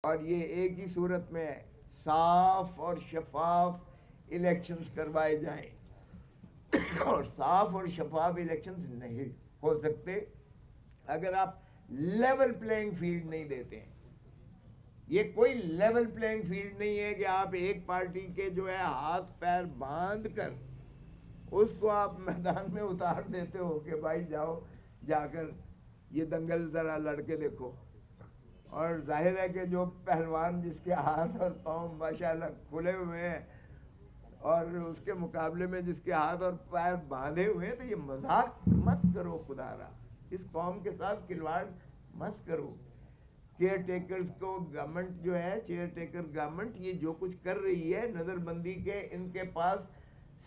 اور یہ ایک ہی صورت میں صاف اور شفاف الیکشنز کروائے جائیں. اور صاف اور شفاف الیکشنز نہیں ہو سکتے اگر آپ لیول پلینگ فیلڈ نہیں دیتے ہیں. یہ کوئی لیول پلینگ فیلڈ نہیں ہے کہ آپ ایک پارٹی کے جو ہے ہاتھ پیر باندھ کر اس کو آپ میدان میں اتار دیتے ہو کہ بھائی جاؤ جا کر یہ دنگل ذرا لڑ کے دیکھو. اور ظاہر ہے کہ جو پہلوان جس کے ہاتھ اور پاؤں ماشاءاللہ کھلے ہوئے ہیں اور اس کے مقابلے میں جس کے ہاتھ اور پیر باندھے ہوئے ہیں، تو یہ مذاق مت کرو خدا را. اس قوم کے ساتھ کھلواڑ مت کرو. کیئر ٹیکرز کو گورنمنٹ جو ہے، چیئر ٹیکر گورنمنٹ یہ جو کچھ کر رہی ہے نظر بندی کے، ان کے پاس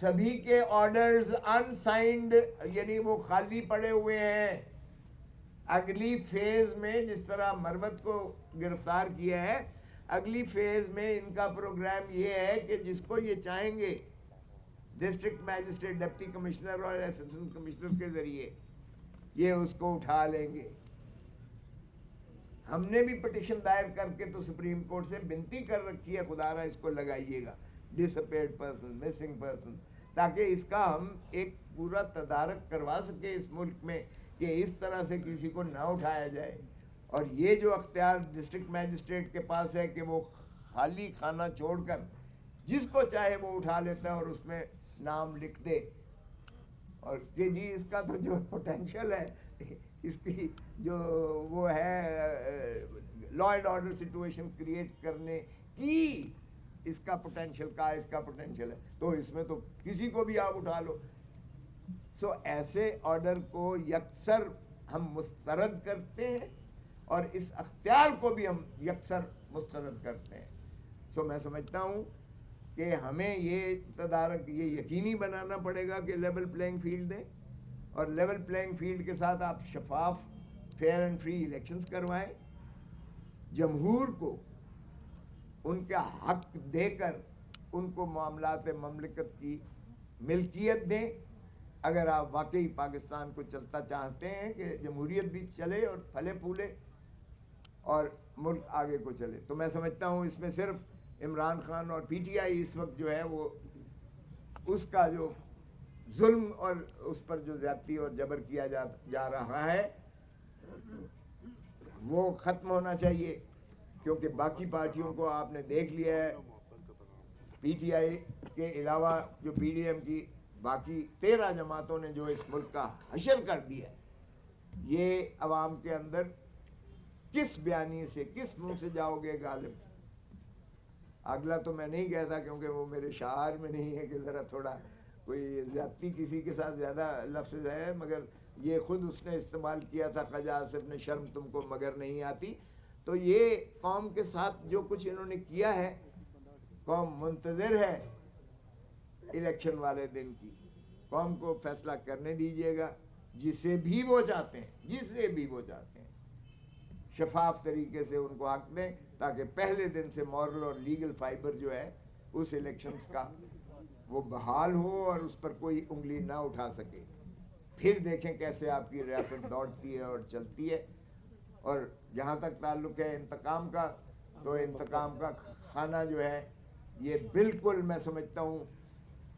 سبھی کے آرڈرز انسائنڈ، یعنی وہ خالی پڑے ہوئے ہیں. اگلی فیز میں جس طرح مروت کو گرفتار کیا ہے، اگلی فیز میں ان کا پروگرام یہ ہے کہ جس کو یہ چاہیں گے ڈسٹرکٹ میجسٹریٹ، ڈپٹی کمشنر اور اسسٹنٹ کمشنر کے ذریعے یہ اس کو اٹھا لیں گے. ہم نے بھی پٹیشن دائر کر کے تو سپریم کورٹ سے بنتی کر رکھی ہے خدا را اس کو لگائیے گا، ڈس اپیئرڈ پرسن، مسنگ پرسن، تاکہ اس کا ہم ایک پورا تدارک کروا سکے اس ملک میں کہ اس طرح سے کسی کو نہ اٹھایا جائے. اور یہ جو اختیار ڈسٹرکٹ میجسٹریٹ کے پاس ہے کہ وہ خالی خانہ چھوڑ کر جس کو چاہے وہ اٹھا لیتا ہے اور اس میں نام لکھ دے، اور کہ جی اس کا تو جو پوٹینشیل ہے، اس کی جو وہ ہے law and order situation create کرنے کی، اس کا پوٹینشیل کا، اس کا پوٹینشیل ہے، تو اس میں تو کسی کو بھی آپ اٹھا لو. سو ایسے آرڈر کو یکسر ہم مسترد کرتے ہیں اور اس اختیار کو بھی ہم یکسر مسترد کرتے ہیں. سو میں سمجھتا ہوں کہ ہمیں یہ تدارک یہ یقینی بنانا پڑے گا کہ لیول پلینگ فیلڈ دیں، اور لیول پلینگ فیلڈ کے ساتھ آپ شفاف فیئر اینڈ فری الیکشنز کروائیں. جمہور کو ان کا حق دے کر ان کو معاملات مملکت کی ملکیت دیں. اگر آپ واقعی پاکستان کو چلتا چاہتے ہیں کہ جمہوریت بھی چلے اور پھلے پھولے اور ملک آگے کو چلے، تو میں سمجھتا ہوں اس میں صرف عمران خان اور پی ٹی آئی اس وقت جو ہے وہ اس کا جو ظلم اور اس پر جو زیادتی اور جبر کیا جا رہا ہے وہ ختم ہونا چاہیے. کیونکہ باقی پارٹیوں کو آپ نے دیکھ لیا ہے، پی ٹی آئی کے علاوہ جو پی ڈی ایم کی باقی 13 جماعتوں نے جو اس ملک کا حشر کر دیا ہے. یہ عوام کے اندر کس بیانی سے، کس منہ سے جاؤ گے غالب؟ اگلا تو میں نہیں کہتا کیونکہ وہ میرے شعار میں نہیں ہے کہ ذرا تھوڑا کوئی زیادتی کسی کے ساتھ زیادہ لفظ ہے، مگر یہ خود اس نے استعمال کیا تھا خواجہ آصف نے، شرم تم کو مگر نہیں آتی. تو یہ قوم کے ساتھ جو کچھ انہوں نے کیا ہے، قوم منتظر ہے الیکشن والے دن کی. قوم کو فیصلہ کرنے دیجیے گا جسے بھی وہ چاہتے ہیں، جسے بھی وہ چاہتے ہیں، شفاف طریقے سے ان کو حق دیں تاکہ پہلے دن سے مورل اور لیگل فائبر جو ہے اس الیکشنز کا وہ بحال ہو اور اس پر کوئی انگلی نہ اٹھا سکے. پھر دیکھیں کیسے آپ کی ریاست دوڑتی ہے اور چلتی ہے. اور جہاں تک تعلق ہے انتقام کا، تو انتقام کا خانہ جو ہے یہ بالکل میں سمجھتا ہوں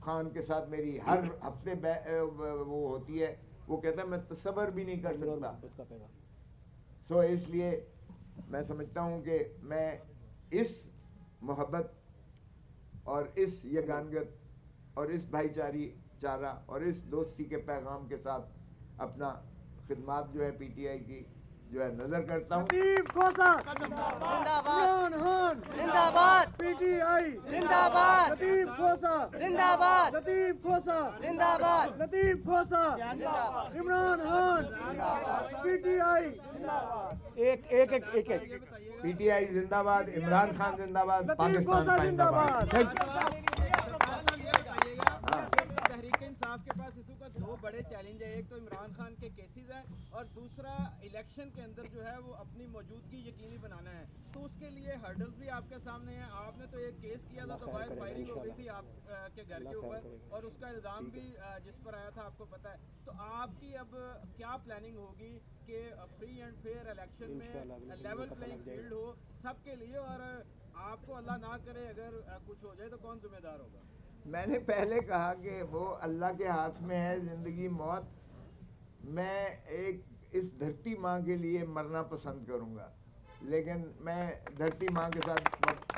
خان کے ساتھ میری ہر ہفتے وہ ہوتی ہے، وہ کہتا ہے میں تصور بھی نہیں کر سکتا. سو اس لیے میں سمجھتا ہوں کہ میں اس محبت اور اس یگانگت اور اس بھائی چارہ اور اس دوستی کے پیغام کے ساتھ اپنا خدمات جو ہے پی ٹی آئی کی جو ہے نظر کرتا ہوں. لطیف کھوسہ زندہ باد، عمران خان زندہ باد، پی ٹی آئی زندہ باد، لطیف کھوسہ زندہ باد، لطیف کھوسہ زندہ باد، لطیف کھوسہ زندہ باد، عمران خان زندہ باد، پی ٹی آئی زندہ باد. ایک پی ٹی آئی زندہ باد، عمران خان زندہ باد، لطیف پاکستان کھوسہ زندہ زندہ باد. باد. تحریک انصاف کے پاس اس وقت دو بڑے چیلنج ہیں، ایک تو عمران خان کے کیسز ہیں اور دوسرا الیکشن کے اندر جو ہے وہ اپنی موجودگی یقینی بنانا ہے. تو اس کے لیے ہرڈلز بھی آپ کے سامنے ہیں. آپ نے تو ایک کیس کیا تھا تو باہر فائرنگ ہو گئی تھی آپ کے گھر کے اوپر اور اس کا الزام بھی جس پر آیا تھا آپ کو پتہ ہے. تو آپ کی اب کیا پلاننگ ہوگی کہ فری اینڈ فیئر الیکشن میں لیول پلینگ فیلڈ ہو سب کے لیے, اور آپ کو اللہ نہ کرے اگر کچھ ہو جائے تو کون ذمہ دار ہوگا؟ میں نے پہلے کہا کہ وہ اللہ کے ہاتھ میں ہے زندگی موت. میں ایک اس دھرتی ماں کے لیے مرنا پسند کروں گا, لیکن میں دھرتی ماں کے ساتھ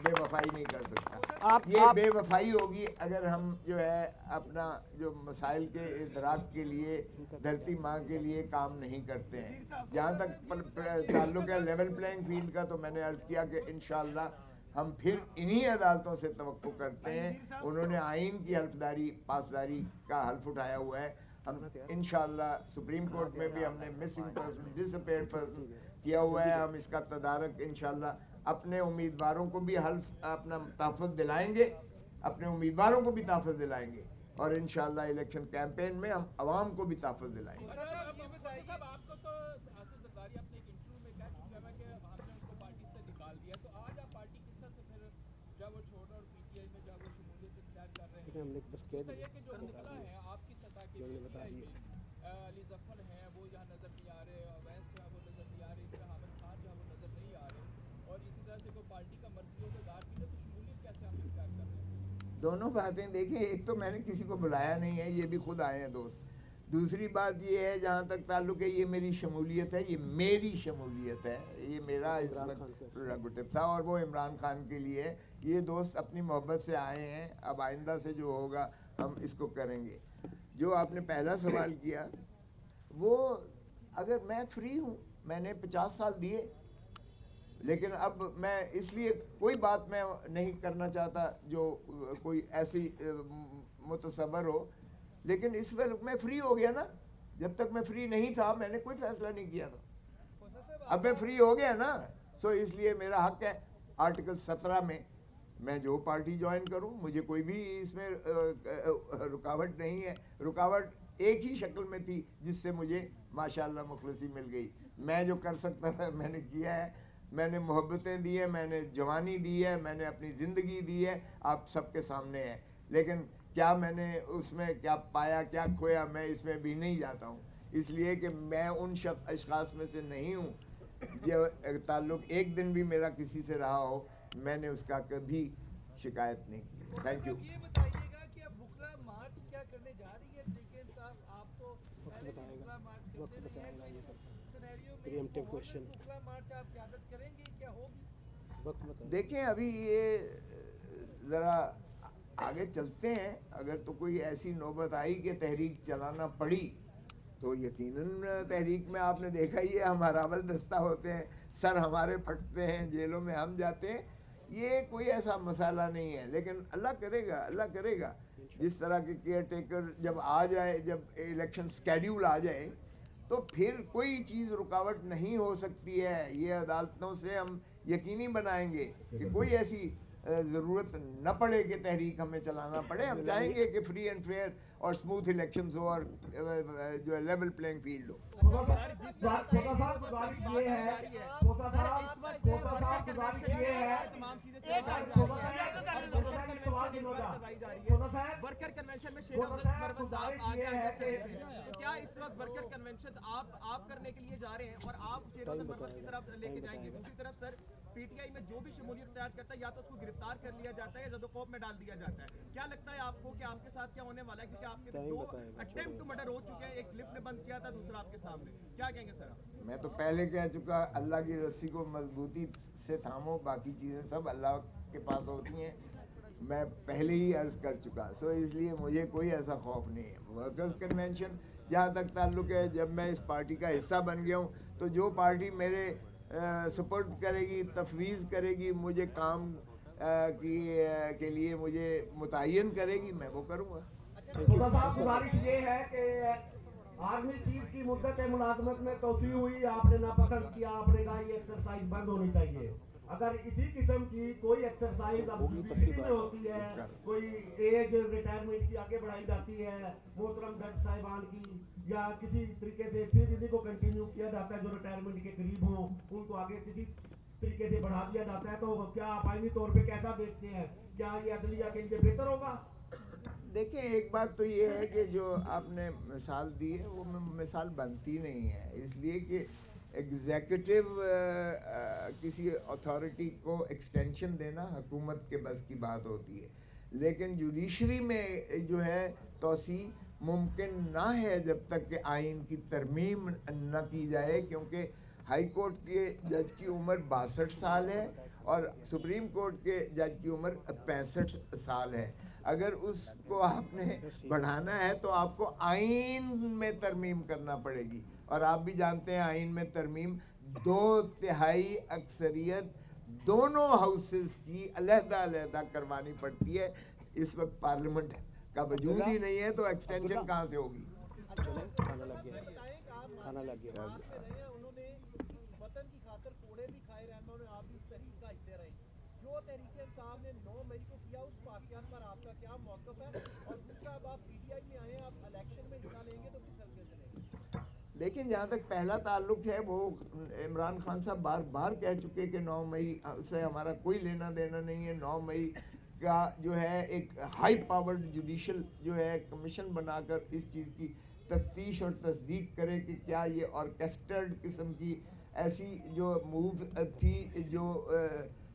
بے وفائی نہیں کر سکتا. یہ بے وفائی ہوگی اگر ہم جو ہے اپنا جو مسائل کے ادراک کے لیے دھرتی ماں کے لیے کام نہیں کرتے ہیں. جہاں تک تعلق ہے لیول پلینگ فیلڈ کا, تو میں نے عرض کیا کہ انشاءاللہ ہم پھر انہی عدالتوں سے توقع کرتے ہیں. انہوں نے آئین کی حلفداری پاسداری کا حلف اٹھایا ہوا ہے. ہم انشاءاللہ سپریم کورٹ میں بھی ہم نے مسنگ پرسن ڈس اپیئرڈ پرسن کیا ہوا ہے. ہم اس کا تدارک انشاءاللہ اپنے امیدواروں کو بھی حلف اپنا تحفظ دلائیں گے, اپنے امیدواروں کو بھی تحفظ دلائیں گے, اور انشاءاللہ الیکشن کیمپین میں ہم عوام کو بھی تحفظ دلائیں گے. آپ کو تو آصف زرداری اپنے ایک انٹرویو میں کہہ چکا ہے کہ آپ نے ان کو پارٹی سے نکال دیا, تو آج آپ پارٹی کس طرح سے پھر جب وہ چھوڑ اور پی ٹی آئی میں جب وہ شمولیت اختیار کر رہے ہیں, یہ کہ جو مسئلہ ہے آپ کی سطح کے علی ظفر ہیں وہ یہاں نظر نہیں آ رہے, اویس جو ہے وہ نظر نہیں آ رہے, حامد خان جو ہے وہ نظر نہیں آ رہے, اور اسی طرح سے کوئی پارٹی کا مرکزی عہدیدار بھی ہے, تو شمولیت کیسے آپ اختیار کر رہے ہیں؟ دونوں باتیں دیکھیں, ایک تو میں نے کسی کو بلایا نہیں ہے, یہ بھی خود آئے ہیں دوست. دوسری بات یہ ہے جہاں تک تعلق ہے یہ میری شمولیت ہے, یہ میری شمولیت ہے, یہ میرا اس وقت پریروگیٹو تھا, اور وہ عمران خان کے لیے. یہ دوست اپنی محبت سے آئے ہیں, اب آئندہ سے جو ہوگا ہم اس کو کریں گے. جو آپ نے پہلا سوال کیا, وہ اگر میں فری ہوں, میں نے 50 سال دیے, لیکن اب میں اس لیے کوئی بات میں نہیں کرنا چاہتا جو کوئی ایسی متصور ہو, لیکن اس وقت میں فری ہو گیا نا. جب تک میں فری نہیں تھا میں نے کوئی فیصلہ نہیں کیا تھا, اب میں فری ہو گیا نا, سو اس لیے میرا حق ہے آرٹیکل 17 میں جو پارٹی جوائن کروں, مجھے کوئی بھی اس میں رکاوٹ نہیں ہے. رکاوٹ ایک ہی شکل میں تھی جس سے مجھے ماشاءاللہ مخلصی مل گئی. میں جو کر سکتا تھا میں نے کیا ہے, میں نے محبتیں دی ہیں, میں نے جوانی دی ہے, میں نے اپنی زندگی دی ہے, آپ سب کے سامنے ہے. لیکن کیا میں نے اس میں کیا پایا کیا کھویا, میں اس میں بھی نہیں جاتا ہوں, اس لیے کہ میں ان اشخاص میں سے نہیں ہوں جو تعلق ایک دن بھی میرا کسی سے رہا ہو, میں نے اس کا کبھی شکایت نہیں کی. Thank you. یہ بتائیے گا کہ اب بکرا مارچ کیا کرنے جا رہی ہے لیکن صاحب, آپ تو پہلے بھی بکرا مارچ کرتے رہے ہیں, سینیریو میں بکرا مارچ آپ قیادت کریں گے, کیا ہوگی؟ دیکھیں ابھی یہ ذرا آگے چلتے ہیں. اگر تو کوئی ایسی نوبت آئی کہ تحریک چلانا پڑی تو یقیناً تحریک میں آپ نے دیکھا ہی ہے, ہم ہراول دستہ ہوتے ہیں, سر ہمارے پھٹتے ہیں, جیلوں میں ہم جاتے ہیں. یہ کوئی ایسا مسئلہ نہیں ہے, لیکن اللہ کرے گا, اللہ کرے گا. جس طرح کے کیئر ٹیکر جب آ جائے, جب الیکشن سکیڈیول آ جائے, تو پھر کوئی چیز رکاوٹ نہیں ہو سکتی ہے. یہ عدالتوں سے ہم یقینی بنائیں گے کہ کوئی ایسی ضرورت نہ پڑے کہ تحریک ہمیں چلانا پڑے. ہم چاہیں گے کہ فری اینڈ فیئر اور اسموتھ الیکشنز ہو, اور جو ہے لیول پلینگ فیلڈ ہو. ورکر کنونشن میں شیخ عبد المرود صاحب آگے تو کیا اس وقت ورکر کنونشن آپ کرنے کے لیے جا رہے ہیں اور آپ شیخ عبد المرود کی طرف لے کے جائیں گے؟ دوسری طرف سر پی ٹی آئی میں جو بھی شمولیت اختیار کرتا ہے یا تو اس کو گرفتار کر لیا جاتا ہے یا زدوکوب میں ڈال دیا جاتا ہے. کیا لگتا ہے آپ کو کہ آپ کے ساتھ کیا ہونے والا ہے, کیونکہ آپ کے 2 اٹیمپٹ ٹو مرڈر ہو چکے ہیں, ایک لفٹ نے بند کیا تھا, دوسرا آپ کے سامنے, کیا کہیں گے سر؟ میں تو پہلے کہہ چکا, اللہ کی رسی کو مضبوطی سے تھامو, باقی چیزیں سب اللہ کے پاس ہوتی ہیں. میں پہلے ہی عرض کر چکا, سو اس لیے مجھے کوئی ایسا خوف نہیں ہے. ورکرز کنونشن جہاں تک تعلق ہے, جب میں اس پارٹی کا حصہ بن گیا ہوں تو جو پارٹی میرے سپورٹ کرے گی, تفویض کرے گی, مجھے کام کے لیے مجھے متعین کرے گی, میں وہ کروں گا. صاحب گزارش یہ ہے کہ آرمی چیف کی مدت ملازمت میں توسیع ہوئی, آپ نے ناپسند کیا, آپ نے کہا یہ ایکسرسائز بند ہونی چاہیے. اگر اسی قسم کی کوئی ایکسرسائز اب میں ہوتی ہے, کوئی ایج ریٹائرمنٹ کی آگے بڑھائی جاتی ہے محترم جج صاحبان کی, یا کسی طریقے سے پھر انہیں کو کنٹینیو کیا جاتا ہے جو ریٹائرمنٹ کے قریب ہوں, ان کو آگے کسی طریقے سے بڑھا دیا جاتا ہے, تو کیا آپ آئینی طور پہ کیسا دیکھتے ہیں, کیا یہ عدلیہ کے لیے بہتر ہوگا؟ دیکھیں ایک بات تو یہ ہے کہ جو آپ نے مثال دی ہے وہ مثال بنتی نہیں ہے، اس لیے کہ ایگزیکٹو کسی اتھارٹی کو ایکسٹینشن دینا حکومت کے بس کی بات ہوتی ہے، لیکن جوڈیشری میں جو ہے توسیع ممکن نہ ہے جب تک کہ آئین کی ترمیم نہ کی جائے، کیونکہ ہائی کورٹ کے جج کی عمر 62 سال ہے اور سپریم کورٹ کے جج کی عمر 65 سال ہے۔ اگر اس کو آپ نے بڑھانا ہے تو آپ کو آئین میں ترمیم کرنا پڑے گی، اور آپ بھی جانتے ہیں آئین میں ترمیم 2/3 اکثریت دونوں ہاؤسز کی علیحدہ علیحدہ کروانی پڑتی ہے۔ اس وقت پارلیمنٹ کا وجود ہی نہیں ہے تو ایکسٹینشن کہاں سے ہوگی؟ کھانا لگ گیا انہوں نے اس وطن کی خاطر کوڑے بھی کھائے رہنا، آپ بھی اس تحریک کا حصہ رہے، جو تحریک انصاف نے 9 مئی کو کیا اس واقعات پر آپ کا کیا موقف ہے؟ اور دوسرا اب آپ پی ٹی آئی میں آئے ہیں، آپ الیکشن میں حصہ لیں گے تو کس حلقے سے لیں گے؟ لیکن جہاں تک پہلا تعلق ہے وہ عمران خان صاحب بار بار کہہ چکے کہ 9 مئی سے ہمارا کوئی لینا دینا نہیں ہے۔ 9 مئی کا جو ہے ایک ہائی پاورڈ جوڈیشل جو ہے کمیشن بنا کر اس چیز کی تفتیش اور تصدیق کرے کہ کیا یہ آرکیسٹرڈ قسم کی ایسی جو موو تھی جو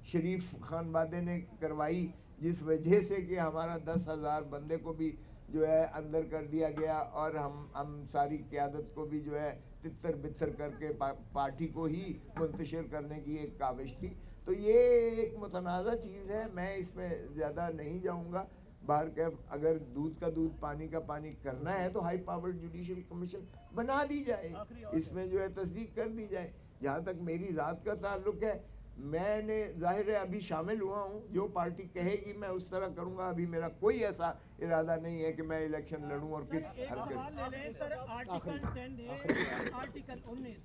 شریف خانوادے نے کروائی، جس وجہ سے کہ ہمارا 10,000 بندے کو بھی جو ہے اندر کر دیا گیا اور ہم ساری قیادت کو بھی جو ہے تتر بتر کر کے پارٹی کو ہی منتشر کرنے کی ایک کاوش تھی۔ تو یہ ایک متنازع چیز ہے، میں اس میں زیادہ نہیں جاؤں گا۔ بہرکیف اگر دودھ کا دودھ پانی کا پانی کرنا ہے تو ہائی پاورڈ جوڈیشل کمیشن بنا دی جائے، اس میں جو ہے تصدیق کر دی جائے۔ جہاں تک میری ذات کا تعلق ہے، میں نے ظاہر ہے ابھی شامل ہوا ہوں، جو پارٹی کہے گی میں اس طرح کروں گا۔ ابھی میرا کوئی ایسا ارادہ نہیں ہے کہ میں الیکشن لڑوں اور کس حلقے آرٹیکل 10 آرٹیکل 19